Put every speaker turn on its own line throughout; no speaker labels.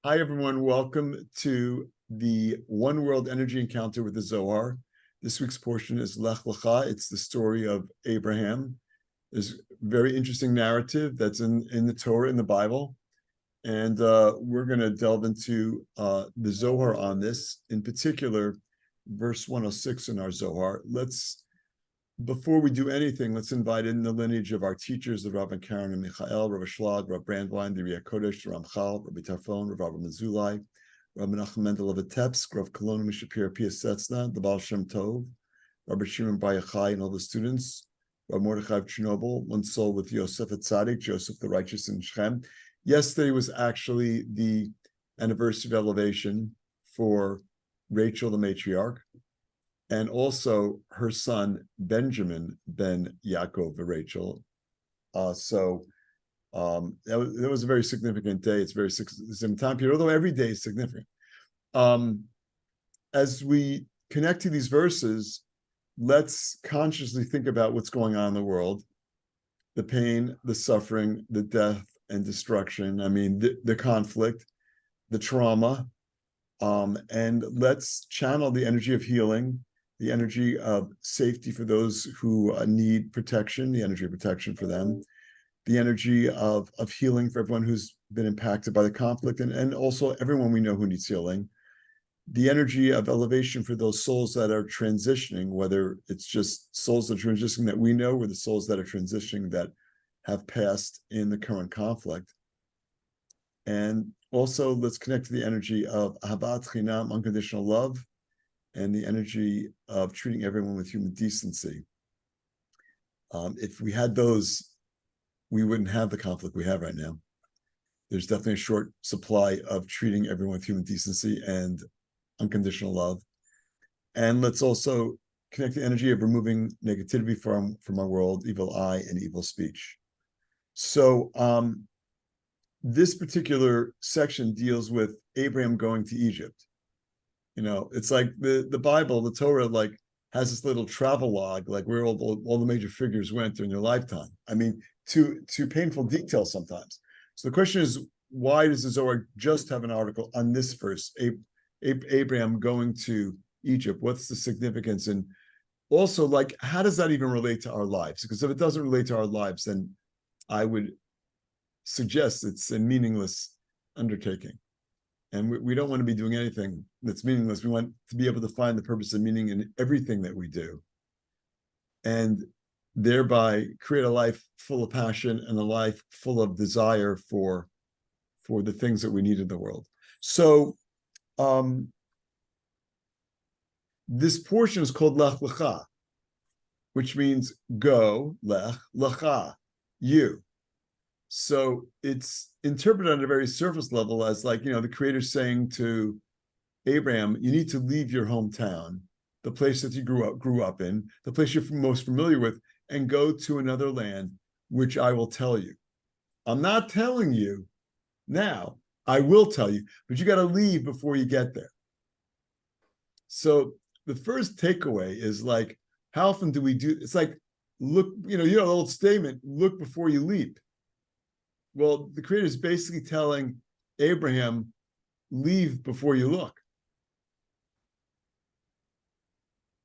Hi, everyone. Welcome to the One World Energy Encounter with the Zohar. This week's portion is Lech Lecha. It's the story of Abraham. There's a very interesting narrative that's in the Torah, in the Bible. And we're going to delve into the Zohar on this, in particular, verse 106 in our Zohar. Before we do anything, let's invite in the lineage of our teachers, the Rav and Karen and Michael, Rav Shlad, Rav Brandwein, the Riyah Kodesh, the Ramchal, Rabbi Tarfon, Rav Rabbi Mezulai, Rav Menachem Mendel of Vitebsk, Rav Kolona Mishapir Piasetzna, the Baal Shem Tov, Rabbi Shimon Bar Yochai, and all the students, Rav Mordechai of Chernobyl, one soul with Yosef Atzadik, Joseph the Righteous in Shechem. Yesterday was actually the anniversary of elevation for Rachel, the matriarch, and also her son, Benjamin ben Yaakov and Rachel. That was a very significant day. It's a very significant time period, although every day is significant. As we connect to these verses, let's consciously think about what's going on in the world, the pain, the suffering, the death and destruction. I mean, the conflict, the trauma, and let's channel the energy of healing, the energy of safety for those who need protection, the energy of protection for them, the energy of healing for everyone who's been impacted by the conflict, and also everyone we know who needs healing, the energy of elevation for those souls that are transitioning, whether it's just souls that are transitioning that we know, or the souls that are transitioning that have passed in the current conflict. And also, let's connect to the energy of Ahavat Chinam, unconditional love, and the energy of treating everyone with human decency. If we had those, we wouldn't have the conflict we have right now. There's definitely a short supply of treating everyone with human decency and unconditional love. And let's also connect the energy of removing negativity from our world, evil eye and evil speech. So this particular section deals with Abraham going to Egypt. You know, it's like the Bible, the Torah, like has this little travel log, like where all the major figures went during their lifetime. I mean, to painful detail sometimes. So the question is, why does the Zohar just have an article on this verse, Abraham going to Egypt? What's the significance? And also, like, how does that even relate to our lives? Because if it doesn't relate to our lives, then I would suggest it's a meaningless undertaking. And we don't want to be doing anything that's meaningless. We want to be able to find the purpose and meaning in everything that we do, and thereby create a life full of passion and a life full of desire for the things that we need in the world. So this portion is called Lech Lecha, which means go, Lech, Lecha, you. So it's interpreted on a very surface level as, like, you know, the Creator saying to Abraham, you need to leave your hometown, the place that you grew up in, the place you're most familiar with, and go to another land, which I will tell you. I'm not telling you now. I will tell you, but you got to leave before you get there. So the first takeaway is, like, how often do we do? It's like, look, you know the old statement, look before you leap. Well, the Creator is basically telling Abraham, leave before you look.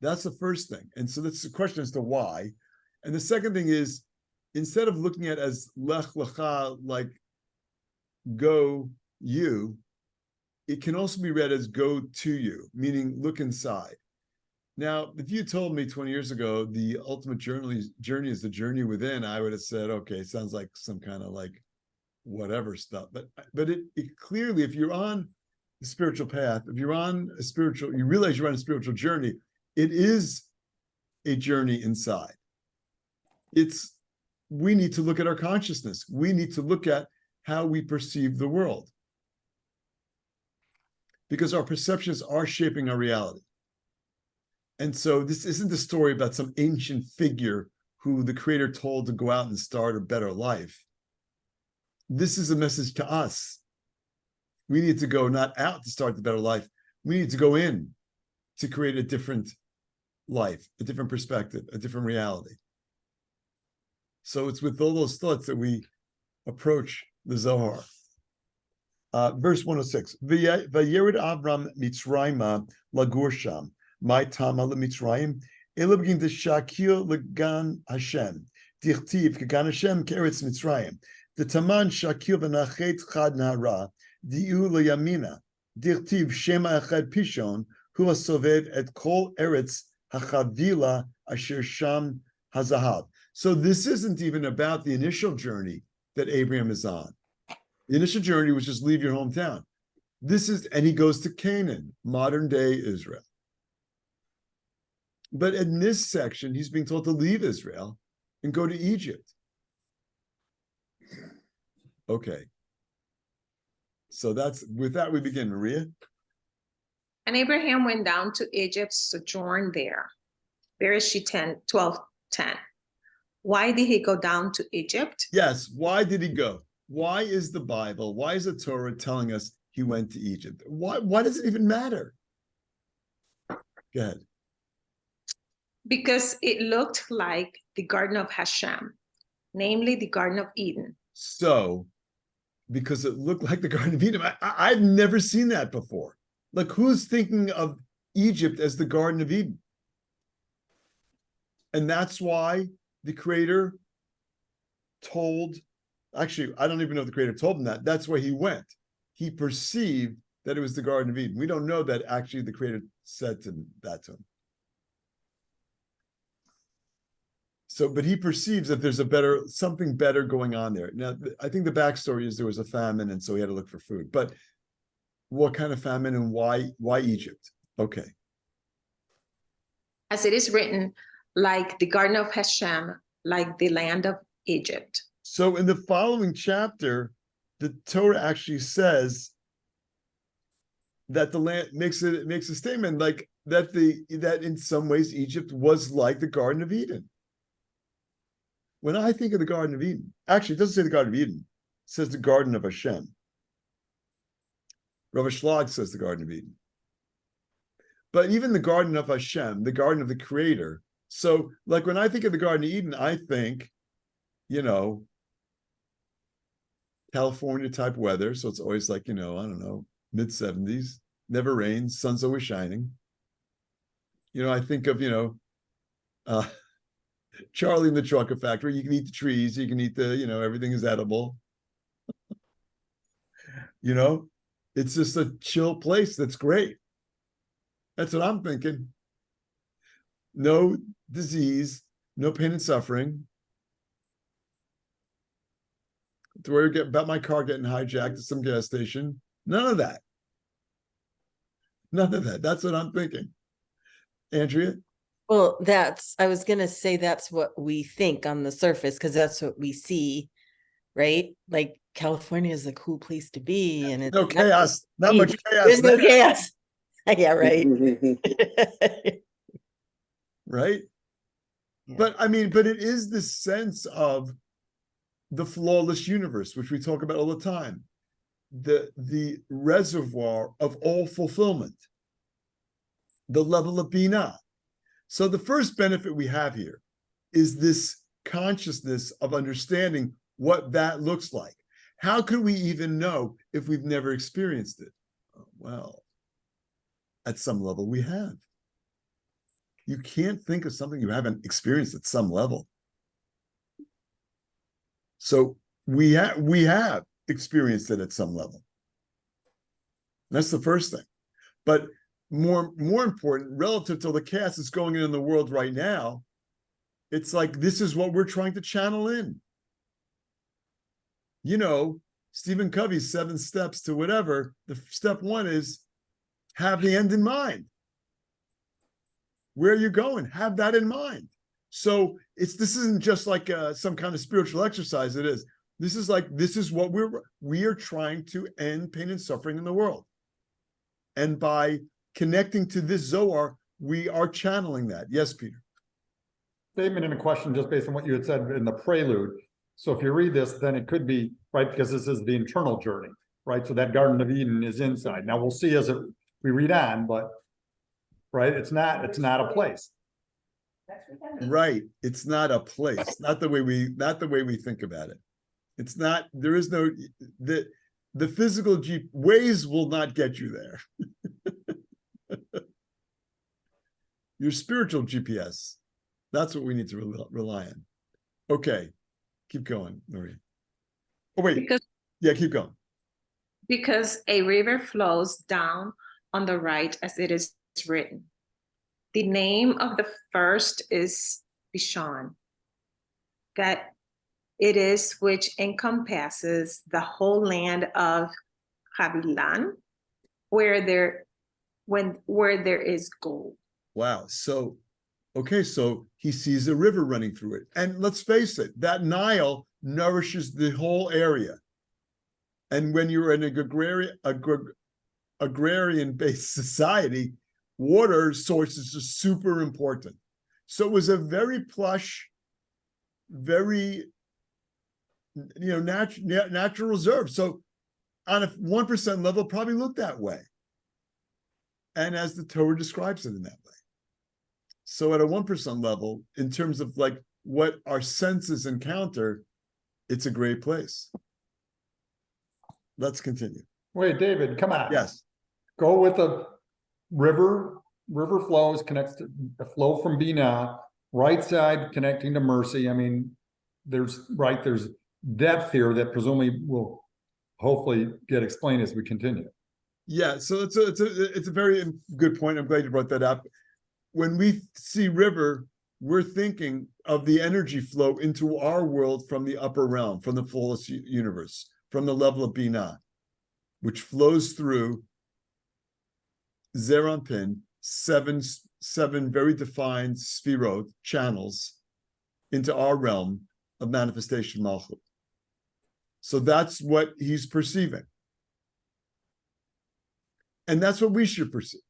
That's the first thing. And so that's the question as to why. And the second thing is, instead of looking at it as Lech Lecha, like go you, it can also be read as go to you, meaning look inside. Now, if you told me 20 years ago the ultimate journey is the journey within, I would have said, okay, it sounds like some kind of like whatever stuff. But it clearly, if you're on the spiritual path, if you're on a spiritual, you realize you're on a spiritual journey, it is a journey inside. We need to look at our consciousness. We need to look at how we perceive the world, because our perceptions are shaping our reality. And so this isn't a story about some ancient figure who the Creator told to go out and start a better life. This is a message to us. We need to go not out to start the better life. We need to go in to create a different life, a different perspective, a different reality. So it's with all those thoughts that we approach the Zohar. Verse 106. Vayered Avram Mitzrayma lagur sham. My tama leMitzrayim. Elabgin deshakir legan Hashem. Dichtiv kegan Hashem keretz Mitzrayim. The taman shakir v'nachet chad nahara. Diu leyamina. Dichtiv shema echad pishon. Hu hasovev et kol eretz hachavila asher sham hazahav. So this isn't even about the initial journey that Abraham is on. The initial journey was just leave your hometown. This is, and he goes to Canaan, modern day Israel. But in this section, he's being told to leave Israel and go to Egypt. Okay. So with that we begin, Maria.
And Abraham went down to Egypt, sojourned there. Bereshit 12:10. Why did he go down to Egypt?
Yes, why did he go? Why is the Bible, why is the Torah telling us he went to Egypt? Why does it even matter? Go ahead.
Because it looked like the Garden of Hashem, namely the Garden of Eden.
So, because it looked like the Garden of Eden, I've never seen that before. Like, who's thinking of Egypt as the Garden of Eden? And that's why the Creator told, actually, I don't even know if the Creator told him that. That's where he went. He perceived that it was the Garden of Eden. We don't know that actually the Creator said that to him. So, but he perceives that there's something better going on there. Now, I think the backstory is there was a famine, and so he had to look for food. But what kind of famine and why Egypt? Okay.
As it is written, like the Garden of Hashem, like the land of Egypt.
So in the following chapter, the Torah actually says that the land makes a statement like that in some ways Egypt was like the Garden of Eden. When I think of the Garden of Eden, actually it doesn't say the Garden of Eden, it says the Garden of Hashem. Rav Shlag says the Garden of Eden. But even the Garden of Hashem, the Garden of the Creator. So like when I think of the Garden of Eden, I think, California type weather. So it's always like, I don't know, mid-70s, never rains, sun's always shining. I think of, Charlie in the Chocolate Factory. You can eat the trees, you can eat the, everything is edible. It's just a chill place. That's great. That's what I'm thinking. No disease, no pain and suffering. To worry about my car getting hijacked at some gas station. None of that. None of that. That's what I'm thinking. Andrea?
Well, I was going to say that's what we think on the surface, because that's what we see, right? Like California is a cool place to be. And it's
no chaos. Not much chaos.
There's no chaos. Yeah, right.
Right? Yeah. But it is this sense of the flawless universe, which we talk about all the time. The reservoir of all fulfillment. The level of Binah. So the first benefit we have here is this consciousness of understanding what that looks like. How can we even know if we've never experienced it? Well, at some level we have. You can't think of something you haven't experienced at some level. So we have experienced it at some level. That's the first thing. But more important, relative to the chaos that's going on in the world right now, it's like this is what we're trying to channel in. Stephen Covey's 7 steps to whatever. The step 1 is have the end in mind. Where are you going? Have that in mind. So this isn't just like some kind of spiritual exercise. It is. This is what we are trying to end pain and suffering in the world. And by connecting to this Zohar, we are channeling that. Yes, Peter.
Statement and a question just based on what you had said in the prelude. So if you read this, then it could be, right, because this is the internal journey, right? So that Garden of Eden is inside. Now we'll see as we read on, but right, it's not a place.
Right. It's not a place. Not the way we think about it. It's not, there is no, The physical Waze will not get you there. Your spiritual GPS. That's what we need to rely on. Okay, keep going, Maria. Oh, wait. Yeah, keep going.
Because a river flows down on the right as it is written. The name of the first is Bishon, that it is which encompasses the whole land of Havilan, where there is gold.
Wow. So, okay, so he sees a river running through it. And let's face it, that Nile nourishes the whole area. And when you're in an agrarian-based society, water sources are super important. So it was a very plush, very, natural reserve. So on a 1% level, probably looked that way. And as the Torah describes it in that way. So at a 1% level, in terms of like what our senses encounter, it's a great place. Let's continue.
Wait, David, come on.
Yes.
Go with the river flows, connects to a flow from Binah, right side connecting to Mercy. I mean, there's depth here that presumably will hopefully get explained as we continue.
Yeah, so it's a very good point. I'm glad you brought that up. When we see river, we're thinking of the energy flow into our world from the upper realm, from the fullest universe, from the level of Binah, which flows through Zeranpin, seven very defined sphirot, channels, into our realm of manifestation Malchut. So that's what he's perceiving. And that's what we should perceive.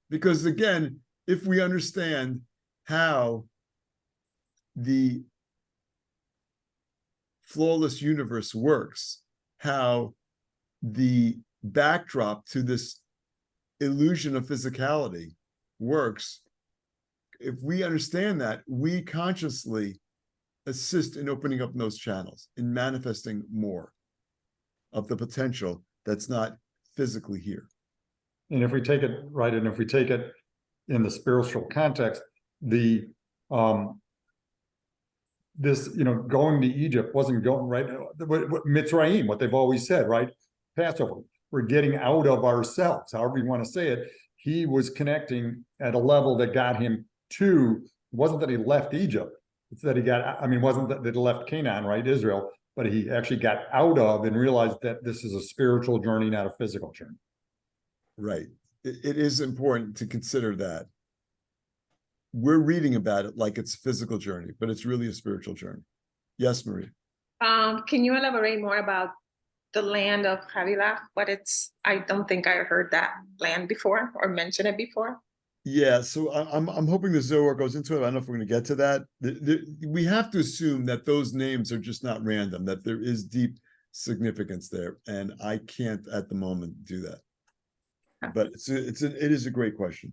Because again, if we understand how the flawless universe works, how the backdrop to this illusion of physicality works, if we understand that, we consciously assist in opening up those channels, in manifesting more of the potential that's not physically here.
And if we take it right, and if we take it in the spiritual context, the this going to Egypt wasn't going right. Mitzrayim, what they've always said, right? Passover. We're getting out of ourselves, however you want to say it. He was connecting at a level that got him to. It wasn't that he left Egypt. It's that he got. I mean, it wasn't that he left Canaan, right, Israel, but he actually got out of and realized that this is a spiritual journey, not a physical journey.
Right. It is important to consider that. We're reading about it like it's a physical journey, but it's really a spiritual journey. Yes, Marie.
Can you elaborate more about the land of Havilah? I don't think I heard that land before or mentioned it before.
Yeah, so I'm hoping the Zohar goes into it. I don't know if we're going to get to that. We have to assume that those names are just not random, that there is deep significance there, and I can't at the moment do that. But it is a great question.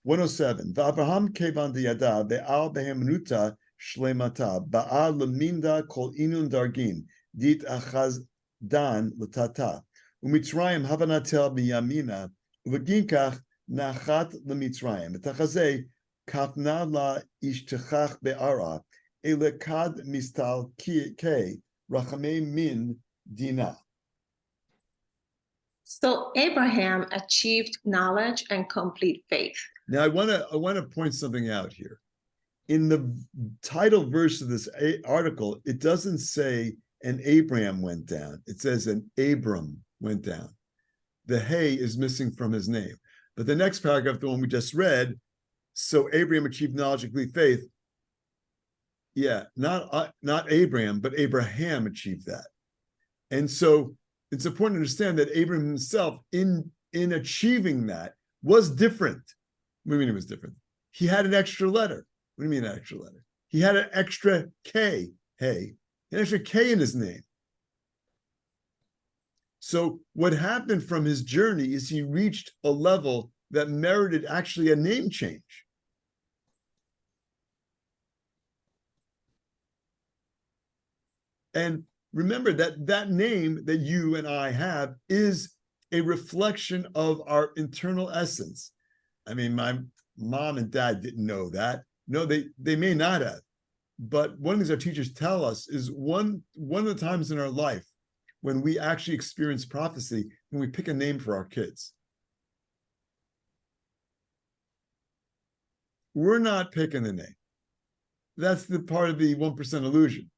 107. V'Avraham kevan diyada be'al behemnuta shlemata ba'al leminda kol inun dargin dit achaz dan l'tata u'mitzrayim havanatel biyamina u'v'ginkach nachat l'mitzrayim v'tachazeh kafna la ishtechach be'ara elekad mistal ke rachamei min dina.
So Abraham achieved knowledge and complete faith.
Now I want to point something out here. In the title verse of this article, it doesn't say an Abraham went down. It says an Abram went down. The hey is missing from his name. But the next paragraph, the one we just read, so Abraham achieved knowledge and complete faith. Yeah, not Abraham, but Abraham achieved that. And so it's important to understand that Abraham himself, in achieving that, was different. What do you mean it was different? He had an extra letter. What do you mean an extra letter? He had an extra K, hey, an extra K in his name. So what happened from his journey is he reached a level that merited actually a name change. And remember that that name that you and I have is a reflection of our internal essence. I mean, my mom and dad didn't know that. No, they may not have. But one of the things our teachers tell us is one of the times in our life when we actually experience prophecy, when we pick a name for our kids. We're not picking the name. That's the part of the 1% illusion.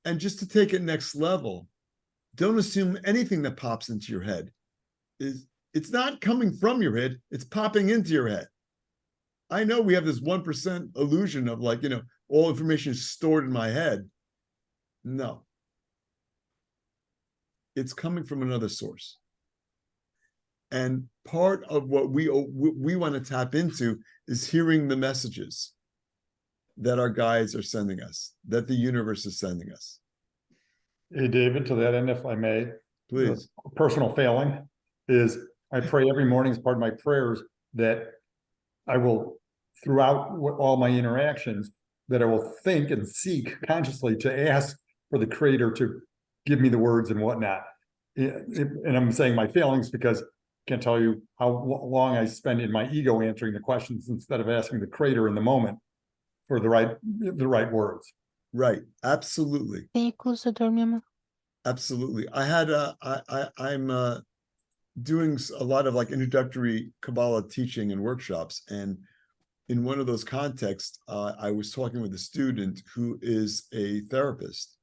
And just to take it next level, don't assume anything that pops into your head it's not coming from your head, it's popping into your head. I know we have this 1% illusion of like, all information is stored in my head. No. It's coming from another source. And part of what we want to tap into is hearing the messages that our guides are sending us, that the universe is sending us.
Hey, David, to that end, if I may,
Please.
Personal failing is I pray every morning as part of my prayers that I will, throughout all my interactions, that I will think and seek consciously to ask for the Creator to give me the words and whatnot. And I'm saying my failings because I can't tell you how long I spend in my ego answering the questions instead of asking the Creator in the moment for the right words.
Right. Absolutely.
Tem you close the door, mi amor?
Absolutely. I'm doing a lot of like introductory Kabbalah teaching and workshops. And in one of those contexts, I was talking with a student who is a therapist.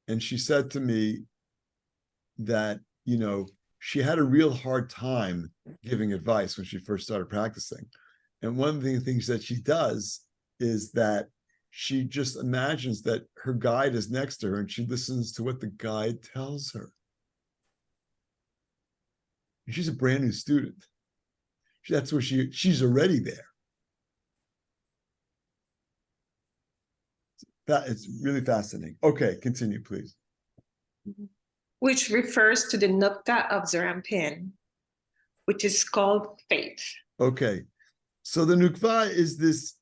And she said to me that, she had a real hard time giving advice when she first started practicing. And one of the things that she does is that she just imagines that her guide is next to her and she listens to what the guide tells her. She's a brand new student. That's where she's already there. That is really fascinating. Okay, continue, please.
Which refers to the nukta of Zerampin, which is called faith.
Okay, so the nukva is this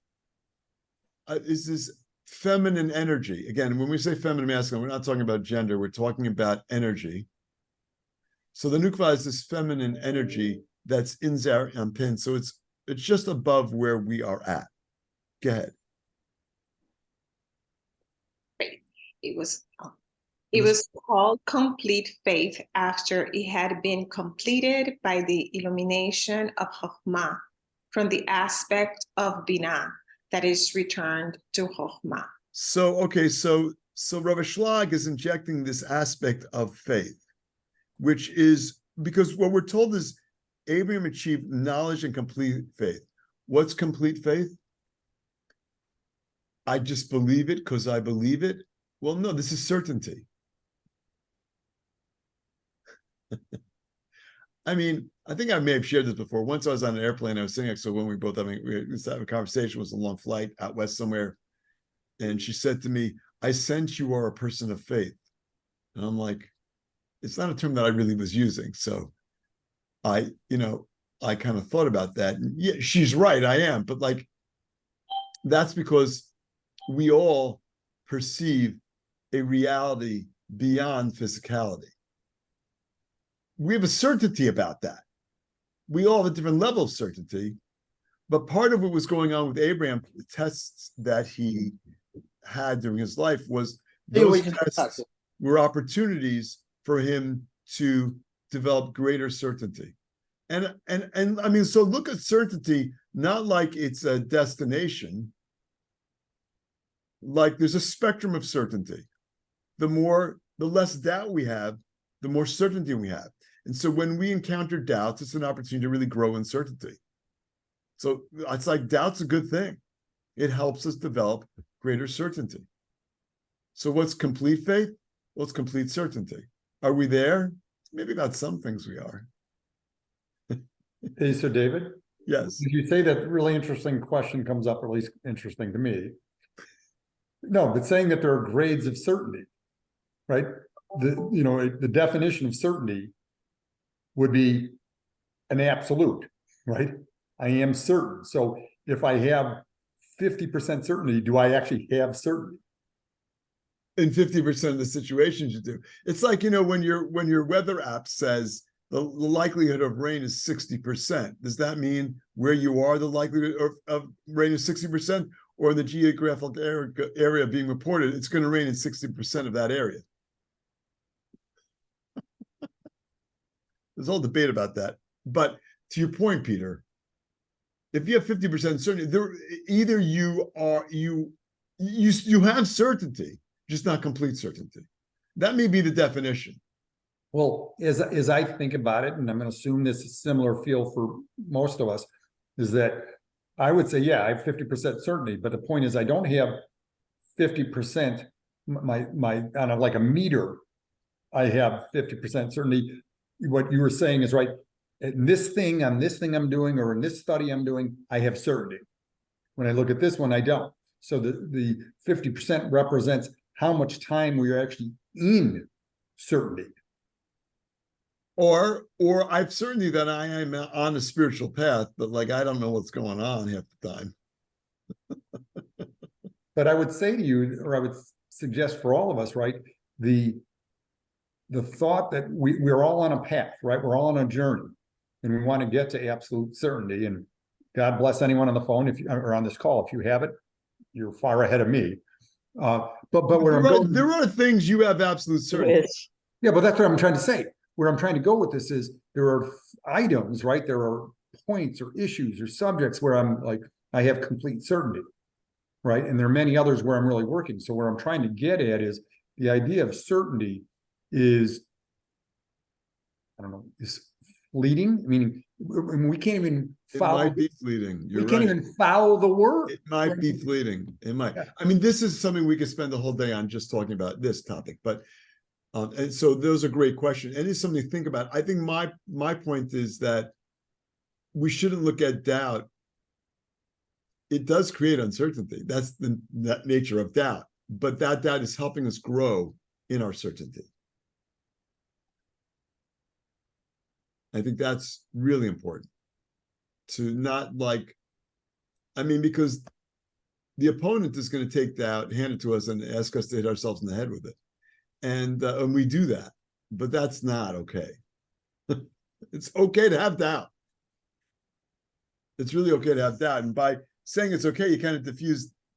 feminine energy. Again, when we say feminine masculine, we're not talking about gender, we're talking about energy. So the nukva is this feminine energy that's in Zerampin. So it's just above where we are at. Go ahead.
It was called complete faith after it had been completed by the illumination of Chokhmah from the aspect of Binah that is returned to Chokhmah.
So, okay, so Rav Schlag is injecting this aspect of faith, which is because what we're told is Abraham achieved knowledge and complete faith. What's complete faith? I just believe it because I believe it. Well, no, this is certainty. I mean, I think I may have shared this before. Once I was on an airplane, I was sitting next to a woman, we used to have a conversation. It was a long flight out west somewhere. And she said to me, I sense you are a person of faith. And I'm like, it's not a term that I really was using. So I kind of thought about that. And yeah, she's right, I am. But like, that's because we all perceive a reality beyond physicality. We have a certainty about that. We all have a different level of certainty. But part of what was going on with Abraham, the tests that he had during his life was those tests were opportunities for him to develop greater certainty. And I mean, so look at certainty, not like it's a destination, like there's a spectrum of certainty. The less doubt we have, the more certainty we have. And so when we encounter doubts, it's an opportunity to really grow in certainty. So it's like doubt's a good thing. It helps us develop greater certainty. So what's complete faith? Well, it's complete certainty. Are we there? Maybe about some things we are.
Hey, so David?
Yes.
Did you say that really interesting question comes up, or at least interesting to me? No, but saying that there are grades of certainty, right? The definition of certainty would be an absolute, right? I am certain. So if I have 50% certainty, do I actually have certainty?
in 50% of the situations you do. It's like, when your weather app says the likelihood of rain is 60%. Does that mean where you are, the likelihood of rain is 60%, or in the geographic area being reported, it's going to rain in 60% of that area? There's all debate about that. But to your point, Peter, if you have 50% certainty, either you have certainty, just not complete certainty. That may be the definition.
Well, as I think about it, and I'm going to assume this is similar feel for most of us, is that I would say, yeah, I have 50% certainty, but the point is I don't have 50%, my on like a meter, I have 50% certainty. What you were saying is right. In this thing I'm doing, or in this study I'm doing, I have certainty. When I look at this one, I don't. So the 50% represents how much time we are actually in certainty.
Or I've certainty that I am on a spiritual path, but like I don't know what's going on half the time.
But I would say to you, or I would suggest for all of us, right, the thought that we're all on a path, right? We're all on a journey, and we want to get to absolute certainty. And God bless anyone on the phone or on this call. If you have it, you're far ahead of me. But
there are things you have absolute certainty.
Yeah, but that's what I'm trying to say. Where I'm trying to go with this is there are items, right? There are points or issues or subjects where I'm like, I have complete certainty, right? And there are many others where I'm really working. So where I'm trying to get at is the idea of certainty is, I don't know, is fleeting. Meaning we can't even follow.
It might be fleeting.
We can't even follow the word.
It might be fleeting. It might. Yeah. I mean, this is something we could spend the whole day on just talking about this topic, but and so those are great questions, and it's something to think about. I think my point is that we shouldn't look at doubt. It does create uncertainty. That's that nature of doubt, but that doubt is helping us grow in our certainty. I think that's really important to not because the opponent is going to take doubt, hand it to us, and ask us to hit ourselves in the head with it. And we do that, but that's not okay. It's okay to have doubt. It's really okay to have doubt. And by saying it's okay, you kind of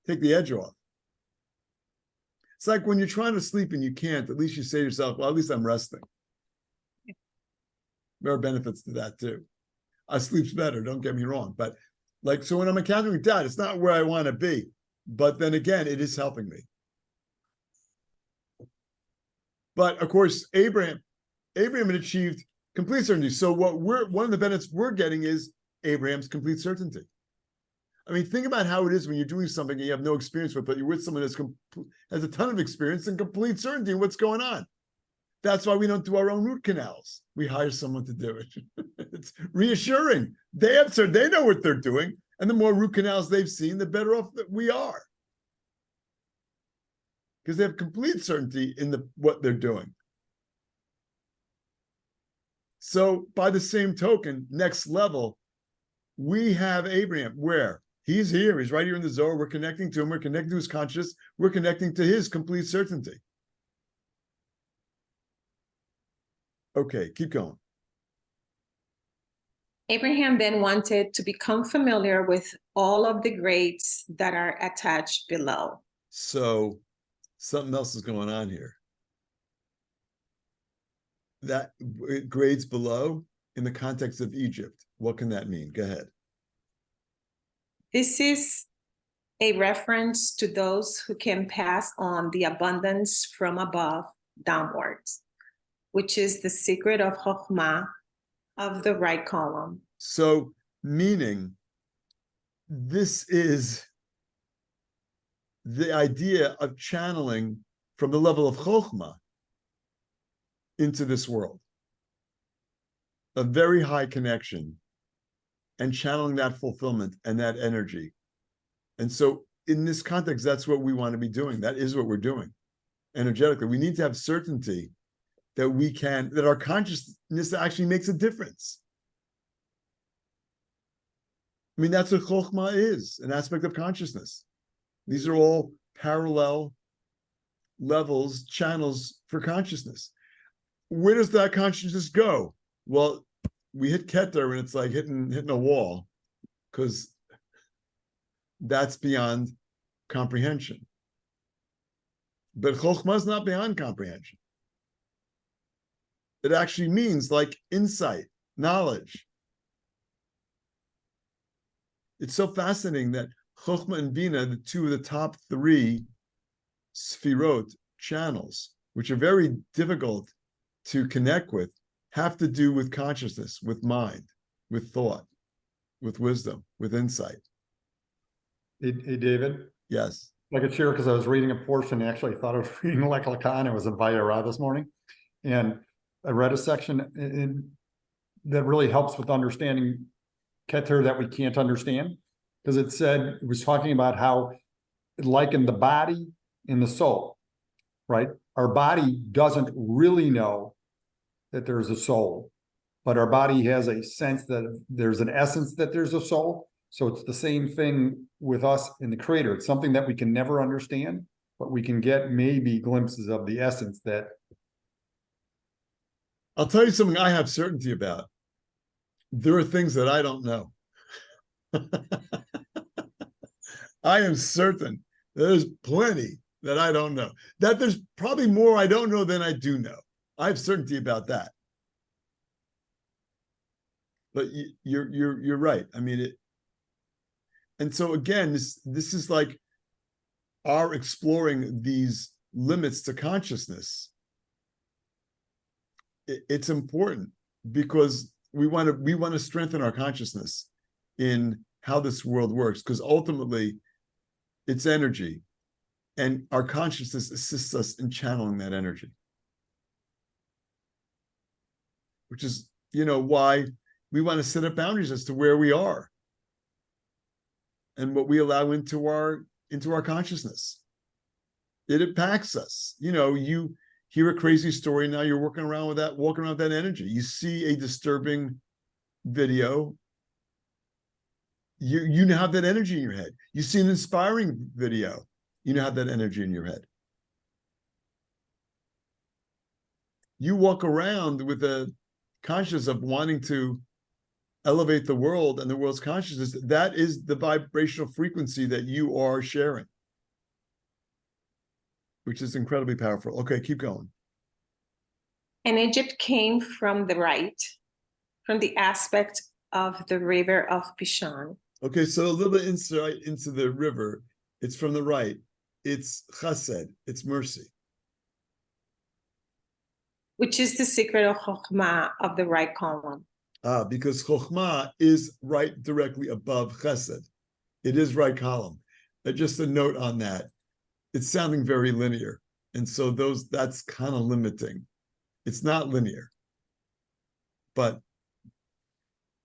take the edge off. It's like when you're trying to sleep and you can't, at least you say to yourself, well, at least I'm resting. There are benefits to that too. Sleep's better, don't get me wrong. But so when I'm encountering doubt, it's not where I want to be. But then again, it is helping me. But of course, Abraham had achieved complete certainty. So one of the benefits we're getting is Abraham's complete certainty. I mean, think about how it is when you're doing something and you have no experience with, but you're with someone that has a ton of experience and complete certainty in what's going on. That's why we don't do our own root canals. We hire someone to do it. It's reassuring. They know what they're doing, and the more root canals they've seen, the better off that we are. Because they have complete certainty in what they're doing. So by the same token, next level, we have Abraham, where he's here, he's right here in the Zohar, we're connecting to him, we're connecting to his consciousness, we're connecting to his complete certainty. Okay, keep going.
Abraham then wanted to become familiar with all of the grades that are attached below.
So something else is going on here. That grades below in the context of Egypt, what can that mean? Go ahead.
This is a reference to those who can pass on the abundance from above downwards, which is the secret of Chokhmah of the right column.
So, meaning, this is the idea of channeling from the level of Chokhmah into this world. A very high connection and channeling that fulfillment and that energy. And so in this context, that's what we want to be doing. That is what we're doing energetically. We need to have certainty that our consciousness actually makes a difference. I mean, that's what Chokhmah is, an aspect of consciousness. These are all parallel levels, channels for consciousness. Where does that consciousness go? Well, we hit Keter and it's like hitting a wall, because that's beyond comprehension. But Chokhmah is not beyond comprehension. It actually means like insight, knowledge. It's so fascinating that Chokhmah and Bina, the two of the top three Sfirot channels, which are very difficult to connect with, have to do with consciousness, with mind, with thought, with wisdom, with insight.
Hey, David,
Yes.
I could share because I was reading a portion, actually I thought I was reading Lecha, and it was in Vayera this morning. And I read a section that really helps with understanding Keter that we can't understand. Because it was talking about how, like in the body and the soul, right? Our body doesn't really know that there's a soul, but our body has a sense that there's an essence that there's a soul. So it's the same thing with us in the Creator. It's something that we can never understand, but we can get maybe glimpses of the essence that.
I'll tell you something I have certainty about. There are things that I don't know. I am certain there's plenty that I don't know. That there's probably more I don't know than I do know. I have certainty about that. But you're right. I mean it. And so again, this is like our exploring these limits to consciousness. It's important because we want to strengthen our consciousness in how this world works, because ultimately it's energy, and our consciousness assists us in channeling that energy, which is, why we want to set up boundaries as to where we are and what we allow into our consciousness. It impacts us. You hear a crazy story, now you're walking around with that energy. You see a disturbing video, you now have that energy in your head. You see an inspiring video, you now have that energy in your head. You walk around with a consciousness of wanting to elevate the world and the world's consciousness. That is the vibrational frequency that you are sharing, which is incredibly powerful. Okay, keep going.
And Egypt came from the right, from the aspect of the river of Pishon.
Okay, so a little bit insight into the river. It's from the right. It's chesed. It's mercy.
Which is the secret of Chokhmah, of the right column.
Because Chokhmah is right directly above chesed. It is right column. Just a note on that. It's sounding very linear. And so that's kind of limiting. It's not linear. But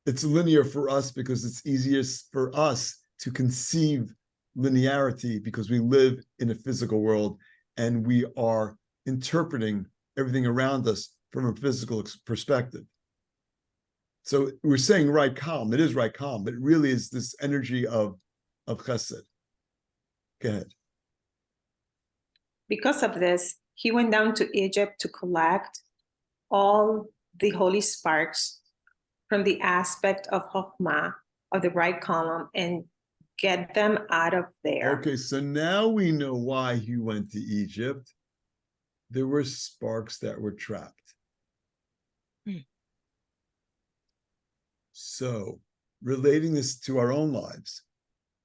it's linear for us because it's easiest for us to conceive linearity because we live in a physical world and we are interpreting everything around us from a physical perspective. So we're saying right column. It is right column, but it really is this energy of chesed. Go ahead.
Because of this, he went down to Egypt to collect all the holy sparks from the aspect of Chokhmah, of the right column, and get them out of there.
Okay, so now we know why he went to Egypt. There were sparks that were trapped. So, relating this to our own lives,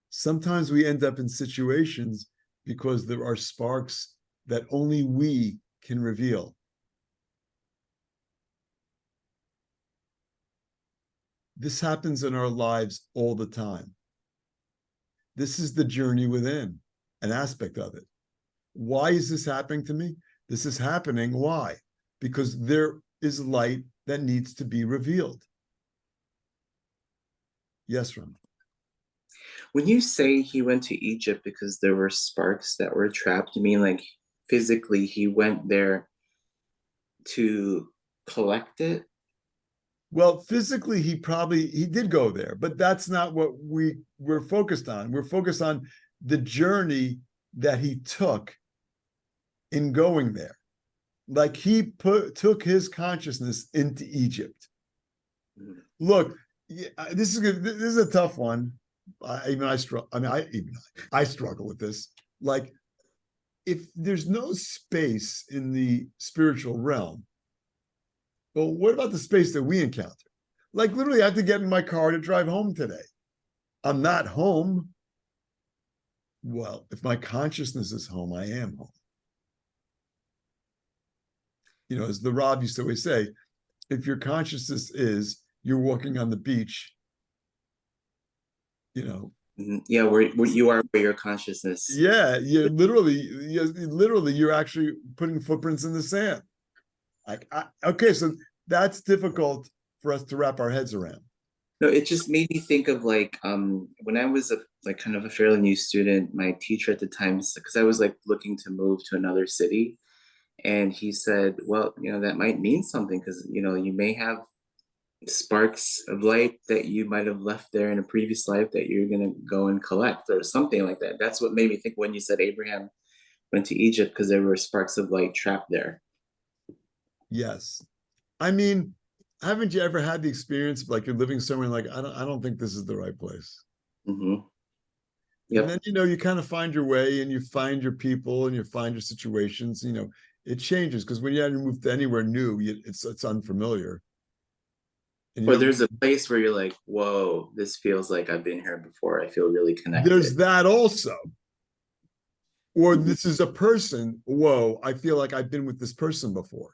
sometimes we end up in situations because there are sparks that only we can reveal. This happens in our lives all the time. This is the journey within, an aspect of it. Why is this happening to me? This is happening, why? Because there is light that needs to be revealed. Yes, Ron.
When you say he went to Egypt because there were sparks that were trapped, you mean like physically he went there to collect it?
Well, physically, he did go there, but that's not what we're focused on. We're focused on the journey that he took in going there. Like he took his consciousness into Egypt. Look, this is good. This is a tough one. I struggle. I mean, I struggle with this. Like, if there's no space in the spiritual realm, well, what about the space that we encounter? Like, literally, I have to get in my car to drive home today. I'm not home. Well, if my consciousness is home, I am home. You know, as the Rab used to always say, if your consciousness is you're walking on the beach, you know.
Yeah, where you are, where your consciousness.
Yeah, you're actually putting footprints in the sand. Like, okay, so that's difficult for us to wrap our heads around.
No, it just made me think of like when I was kind of a fairly new student, my teacher at the time, because I was like looking to move to another city, and he said, well, you know, that might mean something, because you know, you may have sparks of light that you might have left there in a previous life that you're going to go and collect, or something like that. That's what made me think when you said Abraham went to Egypt, because there were sparks of light trapped there.
Yes. I mean, haven't you ever had the experience of like you're living somewhere and like, I don't think this is the right place.
Mm-hmm. Yep.
And then, you know, you kind of find your way and you find your people and you find your situations, you know, it changes, because when you have to move to anywhere new, it's unfamiliar.
Or there's a place where you're like, whoa, this feels like I've been here before. I feel really connected.
There's that also. Or this is a person, whoa, I feel like I've been with this person before.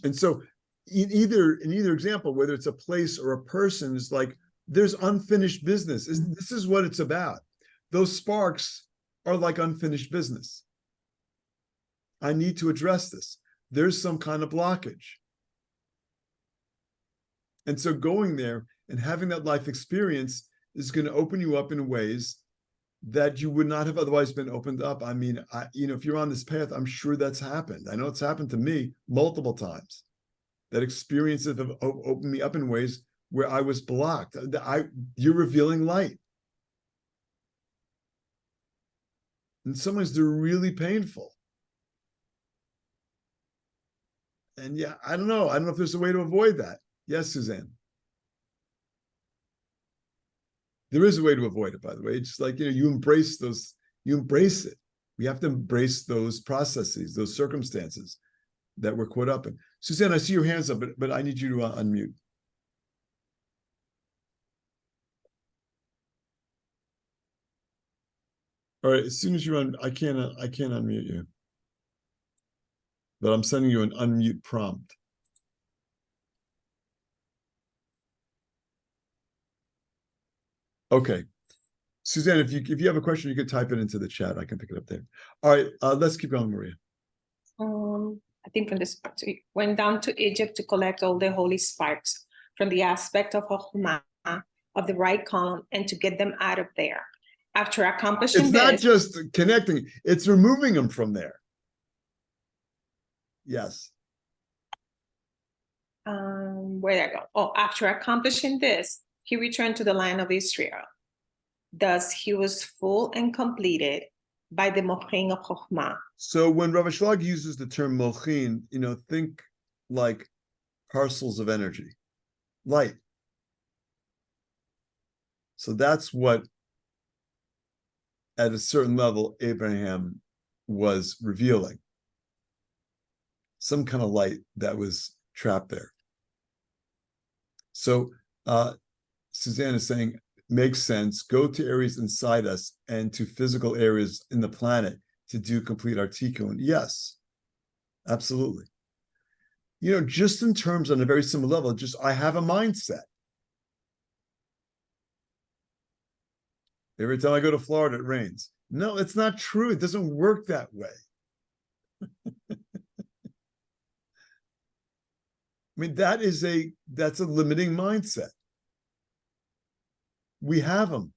And so in either example, whether it's a place or a person, it's like there's unfinished business. This is what it's about. Those sparks are like unfinished business. I need to address this. There's some kind of blockage. And so going there and having that life experience is going to open you up in ways that you would not have otherwise been opened up. I mean, you know, if you're on this path, I'm sure that's happened. I know it's happened to me multiple times. That experiences have opened me up in ways where I was blocked. You're revealing light. In some ways, they're really painful. And yeah, I don't know. I don't know if there's a way to avoid that. Yes, Suzanne. There is a way to avoid it, by the way. It's just like, you know, you embrace it. We have to embrace those processes, those circumstances that we're caught up in. Suzanne, I see your hands up, but I need you to unmute. All right, as soon as you're on, I can't unmute you. But I'm sending you an unmute prompt. Okay. Suzanne, if you have a question, you could type it into the chat. I can pick it up there. All right, let's keep going, Maria.
I think from this part, we went down to Egypt to collect all the holy sparks from the aspect of Chokhmah, of the right column, and to get them out of there. After accomplishing
it's not just connecting, it's removing them from there. Yes.
Where did I go? Oh, after accomplishing this, he returned to the land of Israel. Thus, he was full and completed by the mochin of Chokhmah.
So when Rav Shlag uses the term mochin, you know, think like parcels of energy, light. So that's what, at a certain level, Abraham was revealing. Some kind of light that was trapped there. So Suzanne is saying, makes sense. Go to areas inside us and to physical areas in the planet to do complete our tikkun. Yes, absolutely. You know, just in terms on a very similar level, just I have a mindset. Every time I go to Florida, it rains. No, it's not true. It doesn't work that way. I mean, that's a limiting mindset. We have them.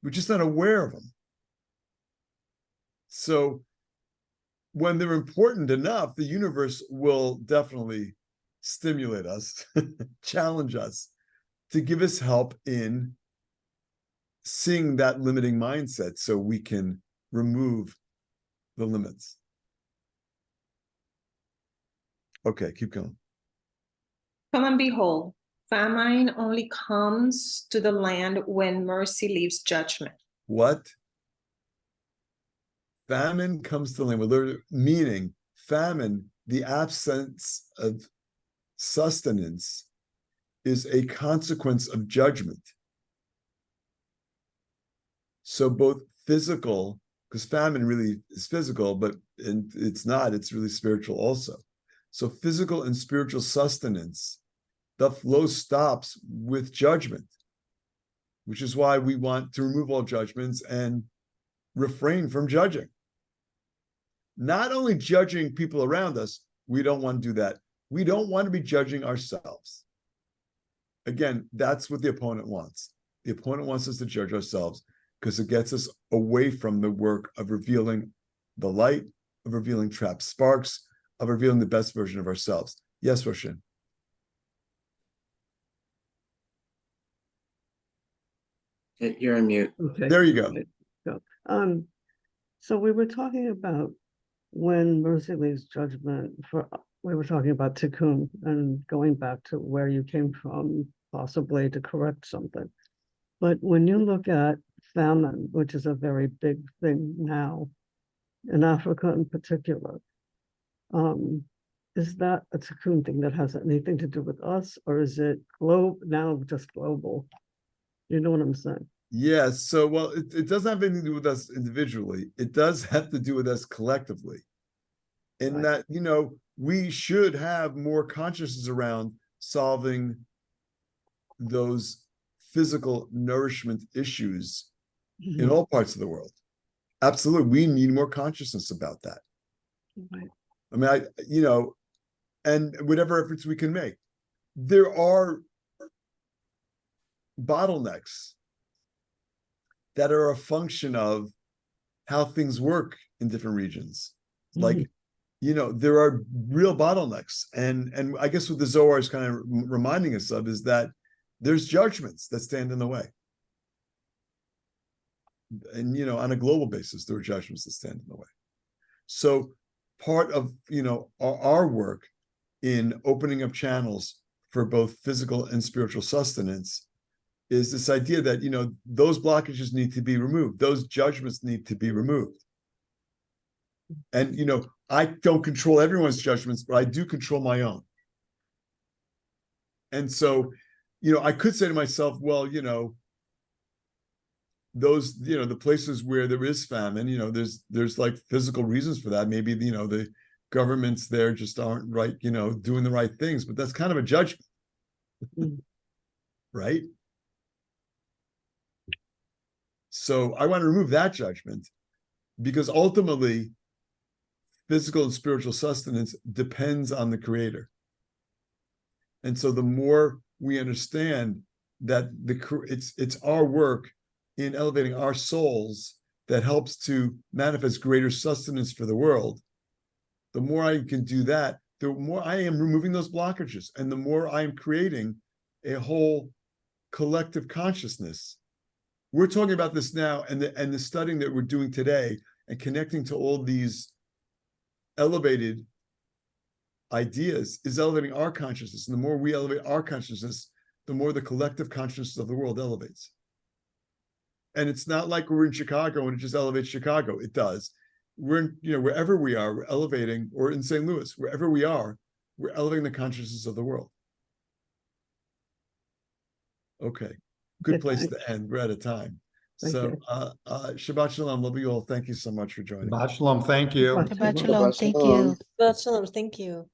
We're just not aware of them. So when they're important enough, the universe will definitely stimulate us, challenge us, to give us help in seeing that limiting mindset so we can remove the limits. Okay, keep going.
Come and behold, famine only comes to the land when mercy leaves judgment.
What? Famine comes to the land. Well, meaning famine, the absence of sustenance, is a consequence of judgment. So both physical, because famine really is physical, but it's not, it's really spiritual also. So physical and spiritual sustenance, the flow stops with judgment, which is why we want to remove all judgments and refrain from judging. Not only judging people around us, we don't want to do that. We don't want to be judging ourselves. Again, that's what the opponent wants. The opponent wants us to judge ourselves because it gets us away from the work of revealing the light, of revealing trapped sparks, of revealing the best version of ourselves. Yes, Roshan.
You're on mute.
Okay.
There you go.
Right. Go. So we were talking about when mercy leaves judgment. We were talking about tikkun and going back to where you came from, possibly to correct something. But when you look at famine, which is a very big thing now, in Africa in particular, is that a tikkun thing that has anything to do with us, or is it now just global? You know what I'm saying?
Yeah, so, well, it doesn't have anything to do with us individually. It does have to do with us collectively. In
Right.
that, we should have more consciousness around solving those physical nourishment issues in all parts of the world. Absolutely. We need more consciousness about that.
Right.
I mean, and whatever efforts we can make. There are bottlenecks that are a function of how things work in different regions. Like, there are real bottlenecks. And I guess what the Zohar is kind of reminding us of is that there's judgments that stand in the way. And, on a global basis, there are judgments that stand in the way. So part of, our work in opening up channels for both physical and spiritual sustenance is this idea that, those blockages need to be removed. Those judgments need to be removed. And, I don't control everyone's judgments, but I do control my own. And so, I could say to myself, well, those, the places where there is famine, there's like physical reasons for that. Maybe, the governments there just aren't right, doing the right things, but that's kind of a judgment, right? So I want to remove that judgment because ultimately physical and spiritual sustenance depends on the creator. And so the more we understand that it's our work in elevating our souls that helps to manifest greater sustenance for the world, the more I can do that, the more I am removing those blockages and the more I am creating a whole collective consciousness. We're talking about this now, and the studying that we're doing today and connecting to all these elevated ideas is elevating our consciousness. And the more we elevate our consciousness, the more the collective consciousness of the world elevates. And it's not like we're in Chicago and it just elevates Chicago. It does. We're in, wherever we are, we're elevating, or in St. Louis, wherever we are, we're elevating the consciousness of the world. Okay. Good place to end. We're out of time. So Shabbat Shalom. Love you all. Thank you so much for joining.
Shabbat Shalom. Thank you.
Shabbat
Shabbat Shalom. Thank you.
Shabbat shalom. Thank you.